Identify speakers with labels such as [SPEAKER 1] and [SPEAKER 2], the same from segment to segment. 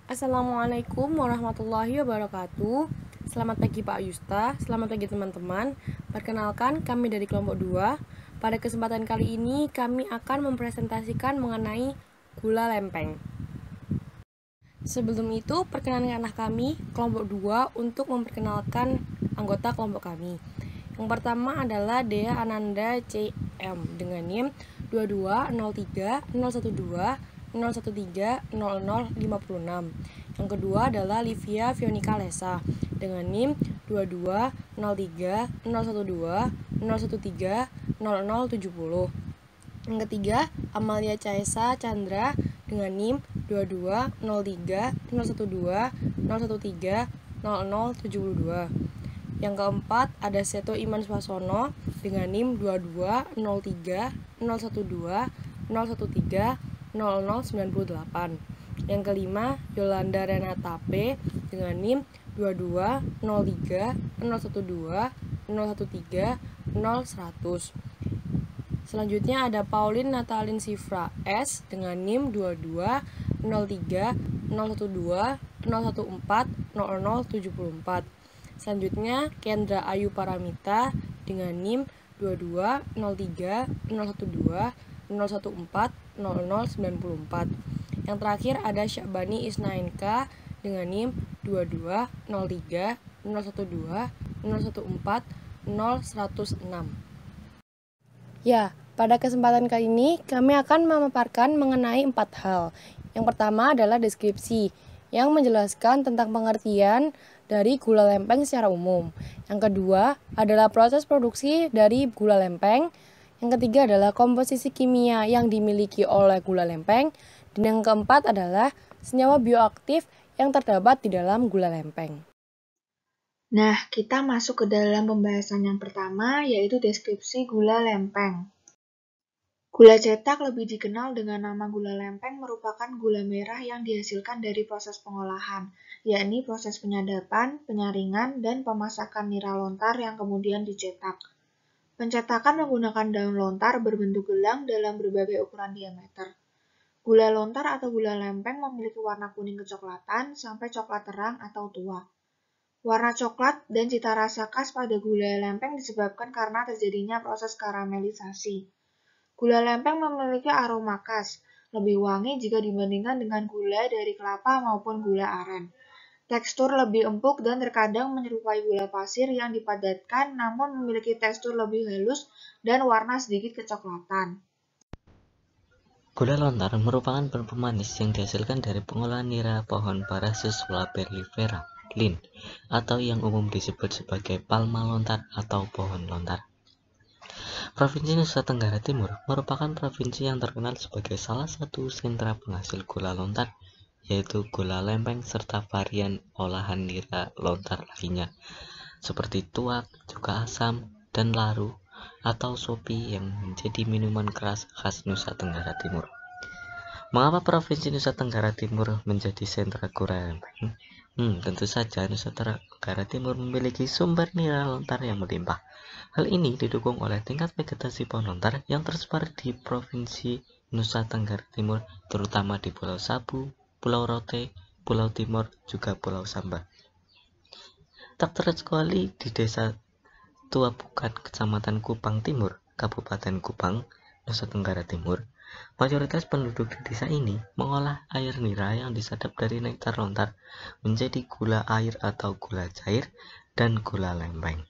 [SPEAKER 1] Assalamualaikum warahmatullahi wabarakatuh. Selamat pagi Pak Yusta, selamat pagi teman-teman. Perkenalkan, kami dari kelompok 2. Pada kesempatan kali ini kami akan mempresentasikan mengenai gula lempeng. Sebelum itu, perkenalkanlah kami kelompok 2 untuk memperkenalkan anggota kelompok kami. Yang pertama adalah Dea Ananda CM dengan NIM 2203 012 013 0056. Yang kedua adalah Livia Fionika Lesa dengan NIM 2203 012 013 0070. Yang ketiga, Amalia Caesa Chandra dengan NIM 2203 012 013 0072. Yang keempat, ada Seto Iman Swasono dengan NIM 2203 012 013 0098. Yang kelima, Yolanda Renata P dengan NIM 2203 012 013 0100. Selanjutnya ada Pauline Natalin Sifra S dengan NIM 22 03 012 014 0074. Selanjutnya Kendra Ayu Paramita dengan NIM 22 03 012 014 0094. Yang terakhir ada Syabani Isnainka dengan NIM 22 03 012 014 0106. Ya, pada kesempatan kali ini kami akan memaparkan mengenai 4 hal. Yang pertama adalah deskripsi, yang menjelaskan tentang pengertian dari gula lempeng secara umum. Yang kedua adalah proses produksi dari gula lempeng. Yang ketiga adalah komposisi kimia yang dimiliki oleh gula lempeng. Dan yang keempat adalah senyawa bioaktif yang terdapat di dalam gula lempeng.
[SPEAKER 2] Nah, kita masuk ke dalam pembahasan yang pertama, yaitu deskripsi gula lempeng. Gula cetak lebih dikenal dengan nama gula lempeng merupakan gula merah yang dihasilkan dari proses pengolahan, yakni proses penyadapan, penyaringan, dan pemasakan nira lontar yang kemudian dicetak. Pencetakan menggunakan daun lontar berbentuk gelang dalam berbagai ukuran diameter. Gula lontar atau gula lempeng memiliki warna kuning kecoklatan sampai coklat terang atau tua. Warna coklat dan cita rasa khas pada gula lempeng disebabkan karena terjadinya proses karamelisasi. Gula lempeng memiliki aroma khas, lebih wangi jika dibandingkan dengan gula dari kelapa maupun gula aren. Tekstur lebih empuk dan terkadang menyerupai gula pasir yang dipadatkan namun memiliki tekstur lebih halus dan warna sedikit kecoklatan.
[SPEAKER 3] Gula lontar merupakan pemanis yang dihasilkan dari pengolahan nira pohon Paracesus flabellifera, Linn, atau yang umum disebut sebagai palma lontar atau pohon lontar. Provinsi Nusa Tenggara Timur merupakan provinsi yang terkenal sebagai salah satu sentra penghasil gula lontar, yaitu gula lempeng serta varian olahan nira lontar lainnya, seperti tuak, cuka asam, dan laru atau sopi yang menjadi minuman keras khas Nusa Tenggara Timur. Mengapa Provinsi Nusa Tenggara Timur menjadi sentra gula lempeng? Tentu saja Nusa Tenggara Timur memiliki sumber nira lontar yang melimpah. Hal ini didukung oleh tingkat vegetasi pohon lontar yang tersebar di Provinsi Nusa Tenggara Timur, terutama di Pulau Sabu, Pulau Rote, Pulau Timur, juga Pulau Samba. Tak terkecuali di Desa Tuabukan, Kecamatan Kupang Timur, Kabupaten Kupang, Nusa Tenggara Timur, mayoritas penduduk di desa ini mengolah air nira yang disadap dari nektar lontar menjadi gula air atau gula cair dan gula lempeng.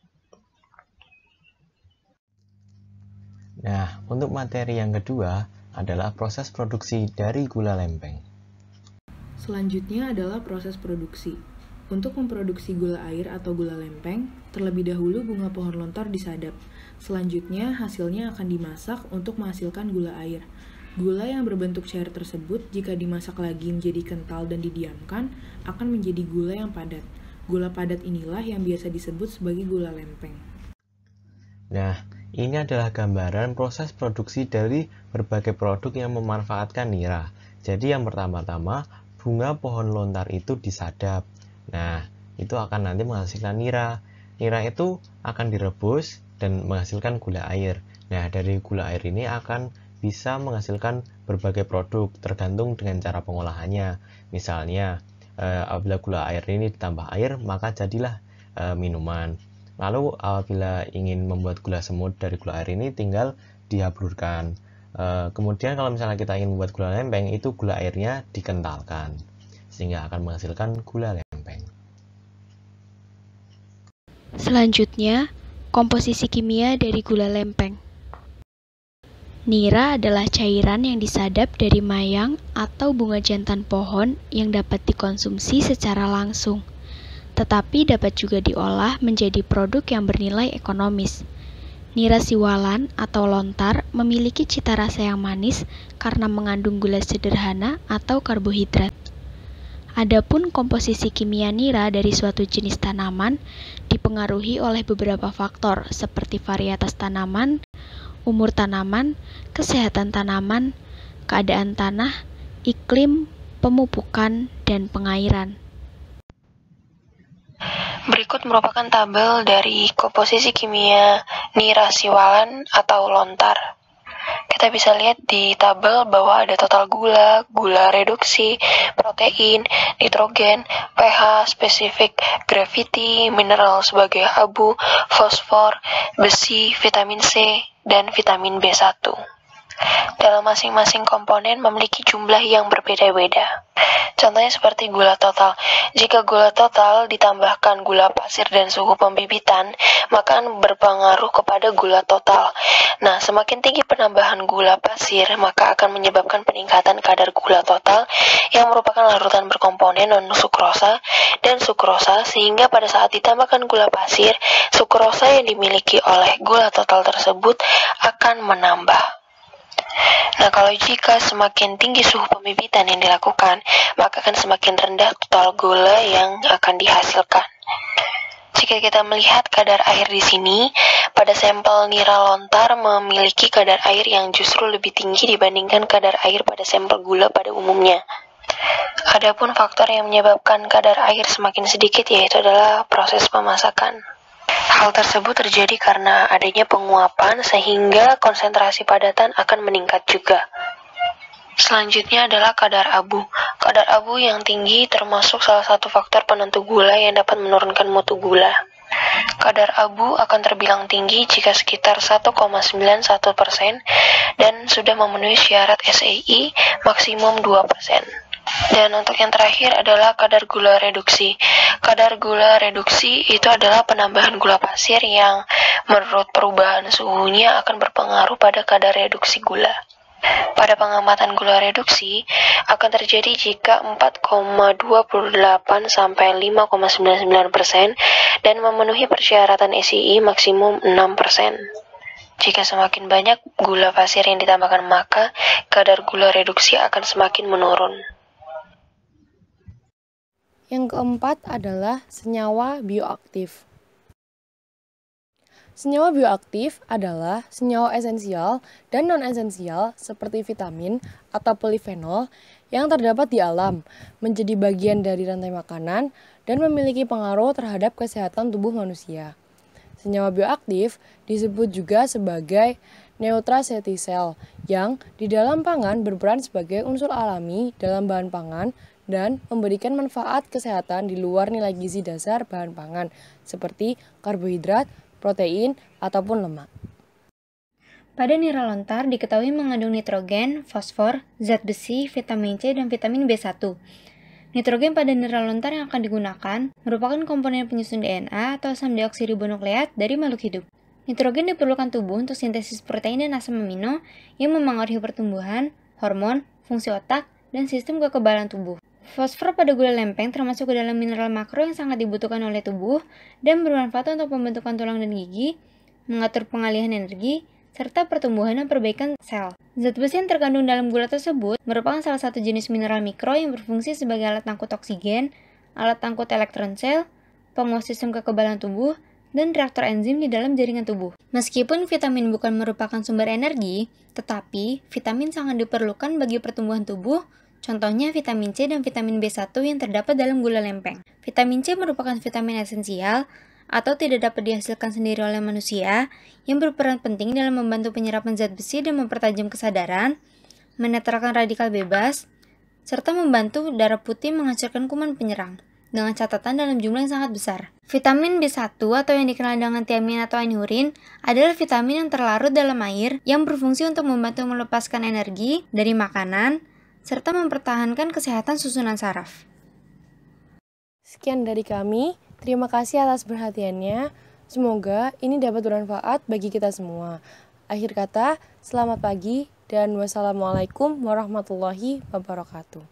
[SPEAKER 4] Nah, untuk materi yang kedua adalah proses produksi dari gula lempeng.
[SPEAKER 5] Selanjutnya adalah proses produksi. Untuk memproduksi gula air atau gula lempeng, terlebih dahulu bunga pohon lontar disadap. Selanjutnya, hasilnya akan dimasak untuk menghasilkan gula air. Gula yang berbentuk cair tersebut, jika dimasak lagi menjadi kental dan didiamkan, akan menjadi gula yang padat. Gula padat inilah yang biasa disebut sebagai gula lempeng.
[SPEAKER 4] Nah, ini adalah gambaran proses produksi dari berbagai produk yang memanfaatkan nira. Jadi yang pertama-tama, bunga pohon lontar itu disadap. Nah, itu akan nanti menghasilkan nira. Nira itu akan direbus dan menghasilkan gula air. Nah, dari gula air ini akan bisa menghasilkan berbagai produk tergantung dengan cara pengolahannya. Misalnya, Apabila gula air ini ditambah air, maka jadilah minuman. Lalu apabila ingin membuat gula semut dari gula air ini, tinggal dihablurkan. Kemudian kalau misalnya kita ingin membuat gula lempeng, itu gula airnya dikentalkan sehingga akan menghasilkan gula lempeng.
[SPEAKER 6] Selanjutnya, komposisi kimia dari gula lempeng. Nira adalah cairan yang disadap dari mayang atau bunga jantan pohon yang dapat dikonsumsi secara langsung, tetapi dapat juga diolah menjadi produk yang bernilai ekonomis. Nira siwalan atau lontar memiliki cita rasa yang manis karena mengandung gula sederhana atau karbohidrat. Adapun komposisi kimia nira dari suatu jenis tanaman dipengaruhi oleh beberapa faktor seperti varietas tanaman, umur tanaman, kesehatan tanaman, keadaan tanah, iklim, pemupukan, dan pengairan.
[SPEAKER 7] Berikut merupakan tabel dari komposisi kimia nira siwalan atau lontar. Kita bisa lihat di tabel bahwa ada total gula, gula reduksi, protein, nitrogen, pH, spesifik, gravity, mineral sebagai abu, fosfor, besi, vitamin C, dan vitamin B1. Dalam masing-masing komponen memiliki jumlah yang berbeda-beda. Contohnya seperti gula total. Jika gula total ditambahkan gula pasir dan suhu pembibitan, maka akan berpengaruh kepada gula total. Nah, semakin tinggi penambahan gula pasir, maka akan menyebabkan peningkatan kadar gula total yang merupakan larutan berkomponen non-sukrosa dan sukrosa, sehingga pada saat ditambahkan gula pasir, sukrosa yang dimiliki oleh gula total tersebut akan menambah. Nah, kalau jika semakin tinggi suhu pembibitan yang dilakukan, maka akan semakin rendah total gula yang akan dihasilkan. Jika kita melihat kadar air di sini, pada sampel nira lontar memiliki kadar air yang justru lebih tinggi dibandingkan kadar air pada sampel gula pada umumnya. Adapun faktor yang menyebabkan kadar air semakin sedikit yaitu adalah proses pemasakan. Hal tersebut terjadi karena adanya penguapan sehingga konsentrasi padatan akan meningkat juga. Selanjutnya adalah kadar abu. Kadar abu yang tinggi termasuk salah satu faktor penentu gula yang dapat menurunkan mutu gula. Kadar abu akan terbilang tinggi jika sekitar 1,91% dan sudah memenuhi syarat SAE maksimum 2%. Dan untuk yang terakhir adalah kadar gula reduksi. Kadar gula reduksi itu adalah penambahan gula pasir yang menurut perubahan suhunya akan berpengaruh pada kadar reduksi gula. Pada pengamatan gula reduksi akan terjadi jika 4,28 sampai 5,99% dan memenuhi persyaratan SAE maksimum 6%. Jika semakin banyak gula pasir yang ditambahkan, maka kadar gula reduksi akan semakin menurun.
[SPEAKER 1] Yang keempat adalah senyawa bioaktif. Senyawa bioaktif adalah senyawa esensial dan non-esensial seperti vitamin atau polifenol yang terdapat di alam, menjadi bagian dari rantai makanan dan memiliki pengaruh terhadap kesehatan tubuh manusia. Senyawa bioaktif disebut juga sebagai nutraceutical yang di dalam pangan berperan sebagai unsur alami dalam bahan pangan dan memberikan manfaat kesehatan di luar nilai gizi dasar bahan pangan seperti karbohidrat, protein, ataupun lemak.
[SPEAKER 8] Pada nira lontar diketahui mengandung nitrogen, fosfor, zat besi, vitamin C, dan vitamin B1. Nitrogen pada nira lontar yang akan digunakan merupakan komponen penyusun DNA atau asam deoksiribonukleat dari makhluk hidup. Nitrogen diperlukan tubuh untuk sintesis protein dan asam amino yang memengaruhi pertumbuhan, hormon, fungsi otak, dan sistem kekebalan tubuh. Fosfor pada gula lempeng termasuk ke dalam mineral makro yang sangat dibutuhkan oleh tubuh dan bermanfaat untuk pembentukan tulang dan gigi, mengatur pengalihan energi, serta pertumbuhan dan perbaikan sel. Zat besi yang terkandung dalam gula tersebut merupakan salah satu jenis mineral mikro yang berfungsi sebagai alat angkut oksigen, alat angkut elektron sel, penguat sistem kekebalan tubuh, dan reaktor enzim di dalam jaringan tubuh. Meskipun vitamin bukan merupakan sumber energi, tetapi vitamin sangat diperlukan bagi pertumbuhan tubuh. Contohnya vitamin C dan vitamin B1 yang terdapat dalam gula lempeng. Vitamin C merupakan vitamin esensial atau tidak dapat dihasilkan sendiri oleh manusia yang berperan penting dalam membantu penyerapan zat besi dan mempertajam kesadaran, menetralkan radikal bebas, serta membantu darah putih menghancurkan kuman penyerang, dengan catatan dalam jumlah yang sangat besar. Vitamin B1 atau yang dikenal dengan tiamin atau aniurin adalah vitamin yang terlarut dalam air yang berfungsi untuk membantu melepaskan energi dari makanan serta mempertahankan kesehatan susunan saraf.
[SPEAKER 1] Sekian dari kami, terima kasih atas perhatiannya. Semoga ini dapat bermanfaat bagi kita semua. Akhir kata, selamat pagi dan wassalamualaikum warahmatullahi wabarakatuh.